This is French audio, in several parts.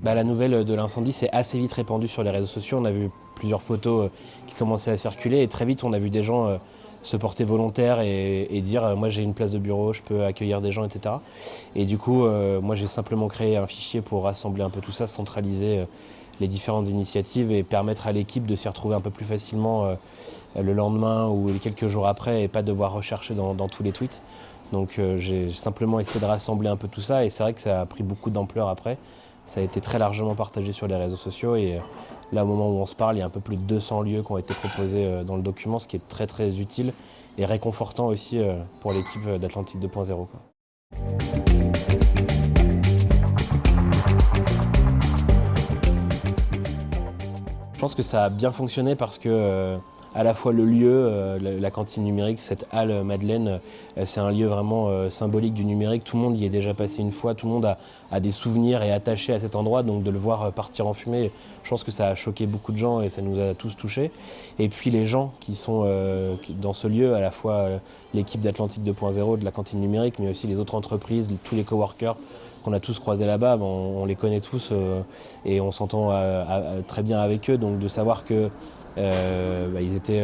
La nouvelle de l'incendie s'est assez vite répandue sur les réseaux sociaux. On a vu plusieurs photos qui commençaient à circuler et très vite on a vu des gens se porter volontaires et dire moi j'ai une place de bureau, je peux accueillir des gens, etc. Et du coup, moi j'ai simplement créé un fichier pour rassembler un peu tout ça, centraliser les différentes initiatives et permettre à l'équipe de s'y retrouver un peu plus facilement le lendemain ou quelques jours après et pas devoir rechercher dans tous les tweets. Donc j'ai simplement essayé de rassembler un peu tout ça et c'est vrai que ça a pris beaucoup d'ampleur après. Ça a été très largement partagé sur les réseaux sociaux et là au moment où on se parle, il y a un peu plus de 200 lieux qui ont été proposés dans le document, ce qui est très très utile et réconfortant aussi pour l'équipe d'Atlantique 2.0. Je pense que ça a bien fonctionné parce que à la fois le lieu, la cantine numérique, cette halle Madeleine, c'est un lieu vraiment symbolique du numérique. Tout le monde y est déjà passé une fois, tout le monde a des souvenirs et est attaché à cet endroit, donc de le voir partir en fumée, je pense que ça a choqué beaucoup de gens et ça nous a tous touchés. Et puis les gens qui sont dans ce lieu, à la fois l'équipe d'Atlantique 2.0, de la cantine numérique, mais aussi les autres entreprises, tous les coworkers qu'on a tous croisés là-bas, on les connaît tous et on s'entend très bien avec eux, donc de savoir que ils étaient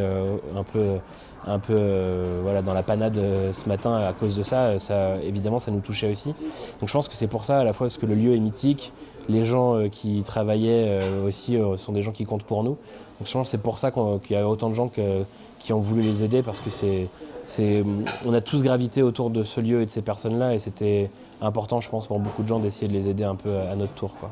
voilà, dans la panade ce matin à cause de ça, évidemment ça nous touchait aussi. Donc je pense que c'est pour ça à la fois parce que le lieu est mythique, les gens qui travaillaient aussi sont des gens qui comptent pour nous. Donc je pense que c'est pour ça qu'il y a autant de gens qui ont voulu les aider parce que on a tous gravité autour de ce lieu et de ces personnes-là et c'était important je pense pour beaucoup de gens d'essayer de les aider un peu à notre tour, quoi.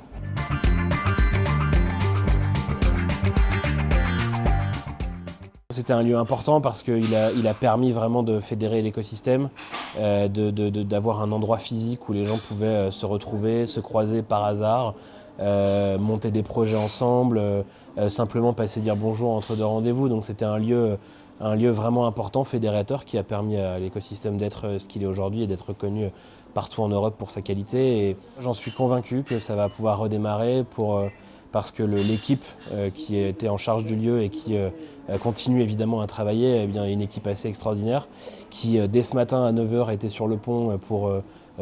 C'était un lieu important parce qu'il a permis vraiment de fédérer l'écosystème, d'avoir un endroit physique où les gens pouvaient se retrouver, se croiser par hasard, monter des projets ensemble, simplement passer dire bonjour entre deux rendez-vous. Donc c'était un lieu vraiment important, fédérateur, qui a permis à l'écosystème d'être ce qu'il est aujourd'hui et d'être reconnu partout en Europe pour sa qualité. Et j'en suis convaincu que ça va pouvoir redémarrer parce que l'équipe qui était en charge du lieu et qui continue évidemment à travailler, eh bien, une équipe assez extraordinaire qui, dès ce matin à 9 h, était sur le pont pour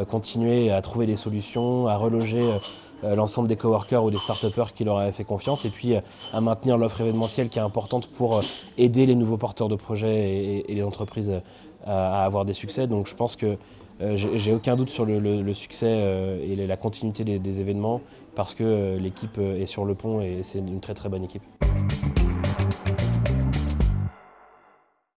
continuer à trouver des solutions, à reloger l'ensemble des coworkers ou des start-upers qui leur avaient fait confiance et puis à maintenir l'offre événementielle qui est importante pour aider les nouveaux porteurs de projets et les entreprises à avoir des succès. Donc je pense que j'ai aucun doute sur le succès et la continuité des événements parce que l'équipe est sur le pont et c'est une très très bonne équipe.